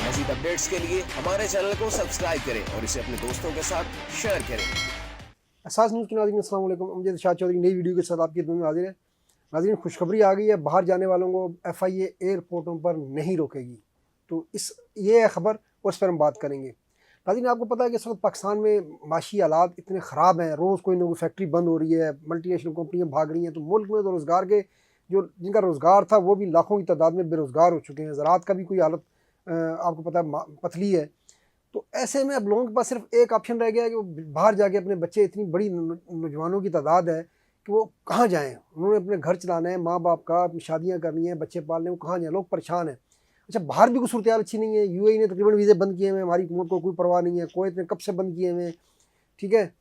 मज़ीद अपडेट्स के लिए हमारे चैनल को सब्सक्राइब करें और इसे अपने दोस्तों के साथ शेयर करें। एहसास न्यूज़ के नाज़रीन अस्सलाम वालेकुम। अमजद शाह चौधरी नई वीडियो के साथ आपकी खिदमत में हाजिर है। नाज़रीन, खुशखबरी आ गई है, बाहर जाने वालों को FIA एयरपोर्टों पर नहीं रोकेगी। तो ये है ख़बर और इस पर हम बात करेंगे। नाज़रीन, आपको पता है कि इस वक्त पाकिस्तान में माशी हालात इतने ख़राब हैं, रोज़ कोई ना कोई फैक्ट्री बंद हो रही है, मल्टीनेशनल कंपनियाँ भाग रही हैं। तो मुल्क में तो रोज़गार के जिनका रोज़गार था वो भी लाखों की तादाद में बेरोज़गार हो चुके हैं। ज़राअत का भी कोई हालत आपको पता है पतली है। तो ऐसे में अब लोगों के पास सिर्फ एक ऑप्शन रह गया है कि वो बाहर जाके अपने बच्चे, इतनी बड़ी नौजवानों की तादाद है कि वो कहाँ जाएँ। उन्होंने अपने घर चलाना है, माँ बाप का, अपनी शादियाँ करनी है, बच्चे पालने हैं, वो कहाँ जाएँ, लोग परेशान हैं। अच्छा, बाहर भी कोई सूरत अच्छी नहीं है। UAE ने तकरीबन वीज़े बंद किए हुए हैं, हमारी हुकूमत को कोई परवाह नहीं है। कुवैत ने कब से बंद किए हुए हैं, ठीक है।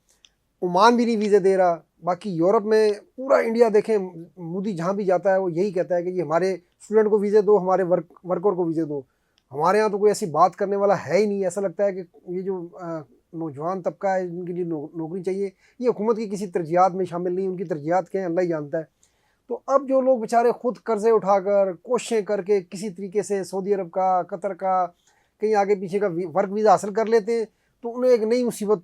ओमान भी नहीं वीज़े दे रहा। बाकी यूरोप में पूरा इंडिया देखें, मोदी जहाँ भी जाता है वो यही कहता है कि जी हमारे स्टूडेंट को वीज़े दो, हमारे वर्कर को वीज़े दो। हमारे यहाँ तो कोई ऐसी बात करने वाला है ही नहीं। ऐसा लगता है कि ये जो नौजवान तबका है, जिनके लिए नौकरी चाहिए, ये हुकूमत की किसी तरजीहात में शामिल नहीं। उनकी तरजीहात क्या है अल्लाह ही जानता है। तो अब जो लोग बेचारे खुद कर्जे उठाकर कोशिशें करके किसी तरीके से सऊदी अरब का, कतर का, कहीं आगे पीछे का वर्क वीज़ा हासिल कर लेते हैं, तो उन्हें एक नई मुसीबत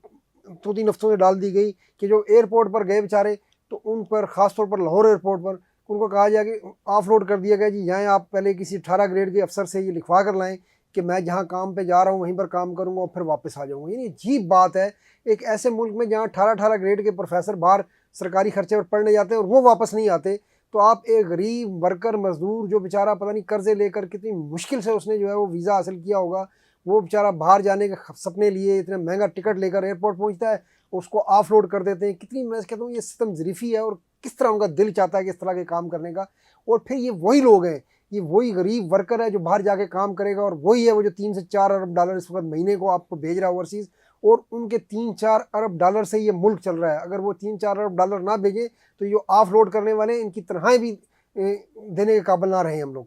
2-3 हफ्तों में डाल दी गई कि जो एयरपोर्ट पर गए बेचारे, तो उन पर ख़ास तौर पर लाहौर एयरपोर्ट पर उनको कहा गया कि ऑफलोड कर दिया गया जी, यहाँ आप पहले किसी 18 ग्रेड के अफसर से ये लिखवा कर लाएं कि मैं जहाँ काम पे जा रहा हूँ वहीं पर काम करूँगा और फिर वापस आ जाऊँगा। यानी अजीब बात है, एक ऐसे मुल्क में जहाँ 18-18 ग्रेड के प्रोफेसर बाहर सरकारी खर्चे पर पढ़ने जाते हैं और वो वापस नहीं आते, तो आप एक गरीब वर्कर मजदूर जो बेचारा पता नहीं कर्जे लेकर कितनी मुश्किल से उसने जो है वो वीज़ा हासिल किया होगा, वो बेचारा बाहर जाने के सपने लिए इतना महंगा टिकट लेकर एयरपोर्ट पहुँचता है, उसको ऑफलोड कर देते हैं। कितनी, मैं कहता हूँ ये सिस्टम ज़रीफ़ी है और किस तरह उनका दिल चाहता है कि इस तरह के काम करने का। और फिर ये वही लोग हैं, ये वही गरीब वर्कर है जो बाहर जाके काम करेगा, और वही है वो जो 3 से 4 अरब डॉलर इस वक्त महीने को आपको भेज रहा है ओवरसीज़, और उनके 3-4 अरब डॉलर से ये मुल्क चल रहा है। अगर वो 3-4 अरब डॉलर ना भेजें तो ये ऑफलोड करने वाले इनकी तनख्वाहें भी देने के काबिल ना रहे हम लोग।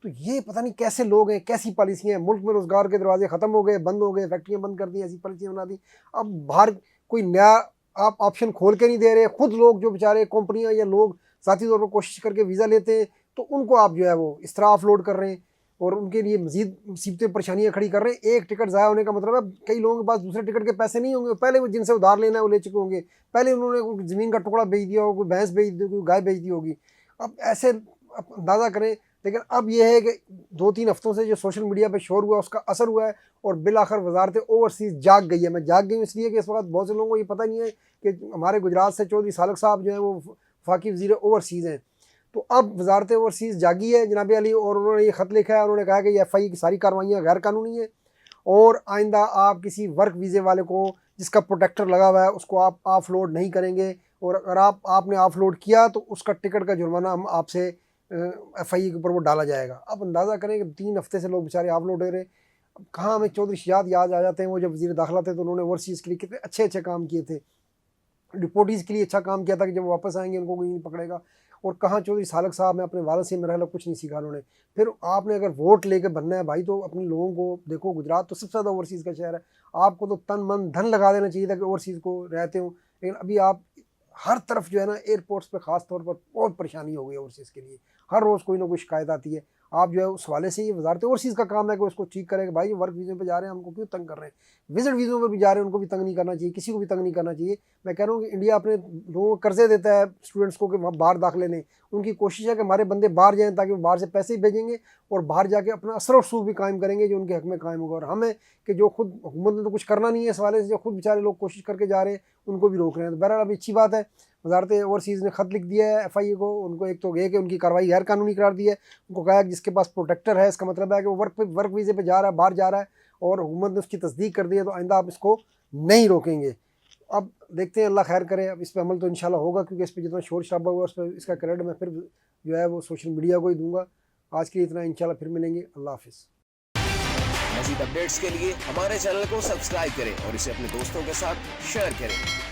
तो ये पता नहीं कैसे लोग हैं, कैसी पॉलिसियाँ हैं। मुल्क में रोज़गार के दरवाजे ख़त्म हो गए, बंद हो गए, फैक्ट्रियाँ बंद कर दी, ऐसी पॉलिसियाँ बना दी। अब बाहर कोई नया आप ऑप्शन खोल के नहीं दे रहे। खुद लोग जो बेचारे कंपनियां या लोग ज़ाती तौर पर कोशिश करके वीज़ा लेते हैं, तो उनको आप जो है वो इस तरह ऑफलोड कर रहे हैं और उनके लिए मज़ीद मुसीबतें, परेशानियां खड़ी कर रहे हैं। एक टिकट ज़ाया होने का मतलब है कई लोगों के पास दूसरे टिकट के पैसे नहीं होंगे, पहले वो जिनसे उधार लेना है वो ले चुके होंगे, पहले उन्होंने कोई ज़मीन का टुकड़ा बेच दिया होगा, कोई भैंस बेच दी, कोई गाय बेच दी होगी। अब ऐसे अंदाज़ा करें। लेकिन अब यह है कि 2-3 हफ्तों से जो सोशल मीडिया पर शोर हुआ उसका असर हुआ है और बिल आखिर वजारत ओवरसीज़ जाग गई है। मैं जाग गई हूँ इसलिए कि इस वक्त बहुत से लोगों को ये पता नहीं है कि हमारे गुजरात से चौधरी सालक साहब जो है वो वफाकी वज़ीर ओवरसीज़ हैं। तो अब वजारत ओवरसीज़ जागी है जनाब अली, और उन्होंने ये ख़त लिखा है। उन्होंने कहा कि FIA की सारी कार्रवाइयाँ गैर कानूनी है और आइंदा आप किसी वर्क वीज़े वाले को जिसका प्रोटेक्टर लगा हुआ है उसको आप ऑफलोड नहीं करेंगे, और अगर आपने ऑफलोड किया तो उसका टिकट का जुर्माना हम आपसे FIA के ऊपर वो डाला जाएगा। अब अंदाज़ा करें कि 3 हफ्ते से लोग बेचारे ऑफलोड हो रहे। अब कहाँ हमें चौधरी शजात याद आ जाते हैं, वो जब वज़ीर दाखिला थे तो उन्होंने ओवरसीज़ के लिए कितने अच्छे काम किए थे, डिपोटीज़ के लिए अच्छा काम किया था कि जब वापस आएंगे उनको कोई नहीं पकड़ेगा। और कहाँ चौधरी सालक साहब ने अपने वालिद से मेरा कुछ नहीं सीखा उन्होंने। फिर आपने अगर वोट लेके बनना है भाई तो अपने लोगों को देखो, गुजरात तो सबसे ज़्यादा ओवरसीज़ का शहर है, आपको तो तन मन धन लगा देना चाहिए था कि ओवरसीज़ को रहते हो। लेकिन अभी आप हर तरफ जो है ना एयरपोर्ट्स पे ख़ास तौर पर बहुत परेशानी हो गई है ओवरसीज़ के लिए। हर रोज़ कोई ना कोई शिकायत आती है। आप जो है उस हवाले से ये वज़ारत ओवरसीज़ का काम है कि उसको ठीक करें कि भाई वर्क वीज़े पे जा रहे हैं हमको क्यों तंग कर रहे हैं, विजिट वीज़ों पर भी जा रहे हैं उनको भी तंग नहीं करना चाहिए, किसी को भी तंग नहीं करना चाहिए। मैं कह रहा हूँ कि इंडिया अपने लोगों को कर्जे देता है स्टूडेंट्स को कि वहाँ बाहर दाखिले लें। उनकी कोशिश है कि हमारे बंदे बाहर जाएँ ताकि वो बाहर से पैसे ही भेजेंगे और बाहर जाके अपना असर और रसूख भी कायम करेंगे जो उनके हक़ में कायम होगा। और हमें कि जो खुद हुकूमत ने तो कुछ करना नहीं है इस हवाले से, जो खुद बेचारे लोग कोशिश करके जा रहे हैं उनको भी रोक रहे हैं। तो बहरहाल अभी अच्छी बात है, वज़ारत ओवरसीज़ ने ख़त लिख दिया है FIA को। उनको एक तो ये कि उनकी कार्रवाई गैर कानूनी करार दी है। उनको कहा कि जिसके पास प्रोटेक्टर है इसका मतलब है कि वो वर्क वीज़े पे जा रहा है, बाहर जा रहा है, और हुकूमत ने उसकी तस्दीक कर दी है, तो आइंदा आप इसको नहीं रोकेंगे। अब देखते हैं, अल्लाह खैर करे। अब इस पर अमल तो इंशाल्लाह होगा क्योंकि इस पर जितना शोर शराबा हुआ उस पर इसका क्रेडिट मैं फिर जो है वो सोशल मीडिया को ही दूँगा। आज के लिए इतना, इंशाल्लाह फिर मिलेंगे। अल्लाह हाफ़िज़। मज़ीद अपडेट्स के लिए हमारे चैनल को सब्सक्राइब करें और इसे अपने दोस्तों के साथ शेयर करें।